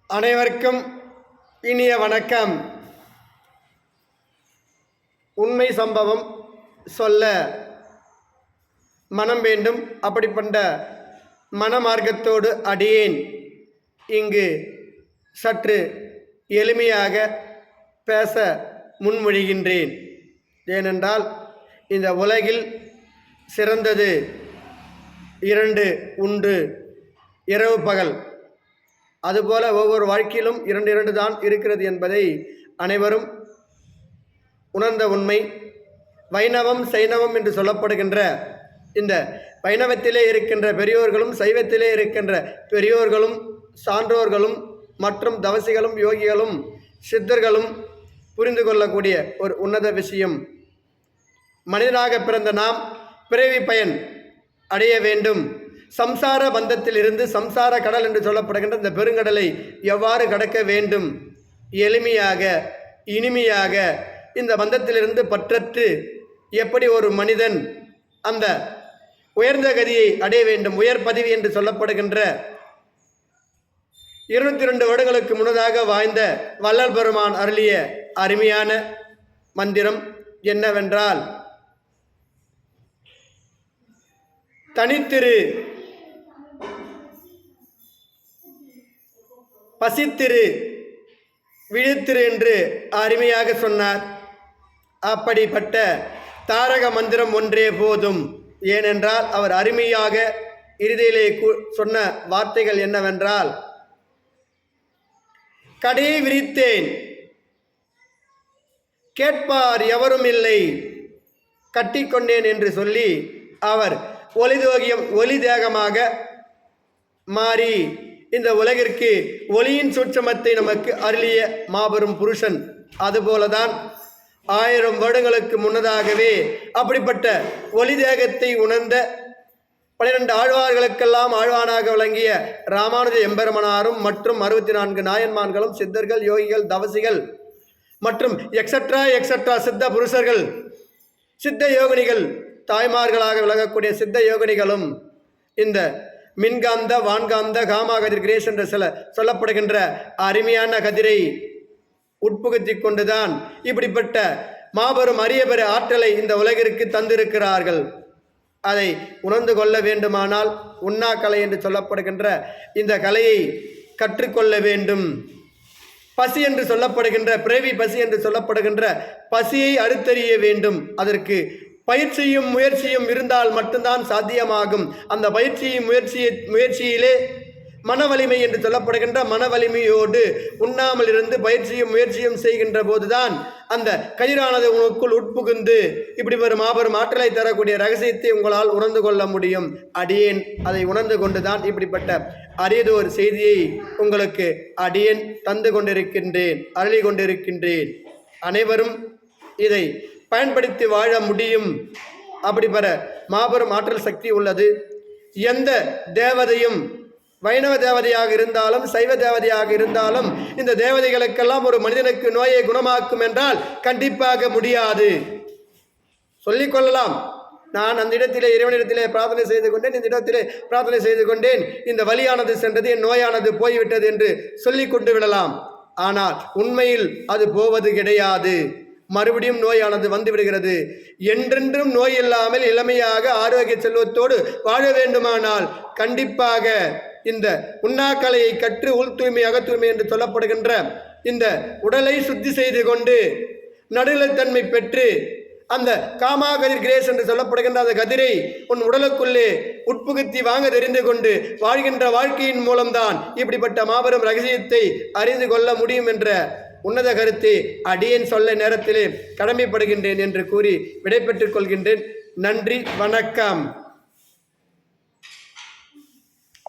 அனைவருக்கும் இனிய வணக்கம். உண்மை சம்பவம் சொல்ல மனம் வேண்டும். அப்படிப்பட்ட மனமார்க்கத்தோடு அடியேன் இங்கு சற்று எளிமையாக பேச முன்மொழிகின்றேன். ஏனென்றால் இந்த உலகில் சிறந்தது இரண்டு உண்டு, இரவு பகல். அதுபோல ஒவ்வொரு வாழ்க்கையிலும் இரண்டு தான் இருக்கிறது என்பதை அனைவரும் உணர்ந்த உண்மை. வைணவம் சைனவம் என்று சொல்லப்படுகின்ற இந்த வைணவத்திலே இருக்கின்ற பெரியோர்களும் சைவத்திலே இருக்கின்ற பெரியோர்களும் சான்றோர்களும் மற்றும் தவசிகளும் யோகிகளும் சித்தர்களும் புரிந்து கொள்ளக்கூடிய ஒரு உன்னத விஷயம். மனிதனாக பிறந்த நாம் பிறவி பயன் அடைய வேண்டும். சம்சார பந்தத்தில் இருந்து சம்சார கடல் என்று சொல்லப்படுகின்ற இந்த பெருங்கடலை எவ்வாறு கடக்க வேண்டும், எளிமையாக இனிமையாக இந்த பந்தத்திலிருந்து பற்றற்று எப்படி ஒரு மனிதன் அந்த உயர்ந்த கதியை அடைய வேண்டும். உயர் பதவி என்று சொல்லப்படுகின்ற 22 வருடங்களுக்கு முன்னதாக வாழ்ந்த வள்ளல் பெருமான் அருளிய அருமையான மந்திரம் என்னவென்றால், தனித்திரு, பசித்திரு, விழித்திரு என்று அருமையாக சொன்னார். அப்படிப்பட்ட தாரக மந்திரம் ஒன்றே போதும். ஏனென்றால் அவர் அருமையாக இறுதியிலே சொன்ன வார்த்தைகள் என்னவென்றால், கடை விரித்தேன் கேட்பார் எவரும் இல்லை, கட்டிக்கொண்டேன் என்று சொல்லி அவர் ஒளி தேகமாக மாறி இந்த உலகிற்கு ஒளியின் சூட்சமத்தை நமக்கு அருளிய மாபெரும் புருஷன். அதுபோலதான் 1000 வருடங்களுக்கு முன்னதாகவே அப்படிப்பட்ட ஒளி தேகத்தை உணர்ந்த 12 ஆழ்வார்களுக்கெல்லாம் ஆழ்வானாக விளங்கிய ராமானுஜ எம்பெருமனாரும் மற்றும் 64 நாயன்மான்களும் சித்தர்கள் யோகிகள் தவசிகள் மற்றும் எக்ஸட்ரா சித்த புருஷர்கள் சித்த யோகினிகள் தாய்மார்களாக விளங்கக்கூடிய சித்த யோகினிகளும் இந்த மின்காந்த வான்காந்த காமா கதிர் கிரேஸ் என்று சொல்லப்படுகின்ற அருமையான கதிரை உட்புகுத்தி கொண்டுதான் இப்படிப்பட்ட மாபெரும் அரிய பெற ஆற்றலை இந்த உலகிற்கு தந்திருக்கிறார்கள். அதை உணர்ந்து கொள்ள வேண்டுமானால் உண்ணா கலை என்று சொல்லப்படுகின்ற இந்த கலையை கற்றுக்கொள்ள வேண்டும். பசி என்று சொல்லப்படுகின்ற பிறவி பசி என்று சொல்லப்படுகின்ற பசியை அறுத்தறிய வேண்டும். அதற்கு பயிற்சியும் முயற்சியும் இருந்தால் மட்டும்தான் சாத்தியமாகும். அந்த பயிற்சியும் முயற்சியிலே மன வலிமை என்று சொல்லப்படுகின்ற மன வலிமையோடு உண்ணாமல் இருந்து பயிற்சியும் முயற்சியும் செய்கின்ற போதுதான் அந்த கயிறானது உங்களுக்குள் உட்புகுந்து இப்படி ஒரு மாபெரும் ஆற்றலை தரக்கூடிய ரகசியத்தை உங்களால் உணர்ந்து கொள்ள முடியும். அடியேன் அதை உணர்ந்து கொண்டுதான் இப்படிப்பட்ட அரியதோர் செய்தியை உங்களுக்கு அடியேன் தந்து கொண்டிருக்கின்றேன், அருளி கொண்டிருக்கின்றேன். அனைவரும் இதை பயன்படுத்தி வாழ முடியும். அப்படி பெற மாபெரும் ஆற்றல் சக்தி உள்ளது. எந்த தேவதையும் வைணவ தேவதையாக இருந்தாலும் சைவ தேவதையாக இருந்தாலும் இந்த தேவதைகளுக்கெல்லாம் ஒரு மனிதனுக்கு நோயை குணமாக்கும் என்றால் கண்டிப்பாக முடியாது. சொல்லிக்கொள்ளலாம், நான் அந்த இடத்திலே இறைவனிடத்திலே பிரார்த்தனை செய்து கொண்டேன், இந்த இடத்திலே பிரார்த்தனை செய்து கொண்டேன், இந்த வலியானது சென்றது, என் நோயானது போய்விட்டது என்று சொல்லி கொண்டு விடலாம். ஆனால் உண்மையில் அது போவது கிடையாது. மறுபடியும் நோயானது வந்து விடுகிறது. என்றென்றும் நோய் இல்லாமல் இளமையாக ஆரோக்கிய செல்வத்தோடு வாழ வேண்டுமானால் கண்டிப்பாக இந்த உண்ணாக்கலையை கற்று உள் தூய்மை அகத்தூய்மை என்று சொல்லப்படுகின்ற இந்த உடலை சுத்தி செய்து கொண்டு நடுநிலைத்தன்மை பெற்று அந்த காமா கதிர் கிரேஸ் என்று சொல்லப்படுகின்ற அந்த கதிரை உன் உடலுக்குள்ளே உட்புகுத்தி வாங்க தெரிந்து கொண்டு வாழ்கின்ற வாழ்க்கையின் மூலம்தான் இப்படிப்பட்ட மாபெரும் ரகசியத்தை அறிந்து கொள்ள முடியும் என்ற உன்னத கருத்தை அடியேன் சொல்ல நேரத்திலே கடமைப்படுகின்றேன் என்று கூறி விடைபெற்றுக் கொள்கின்றேன். நன்றி, வணக்கம்.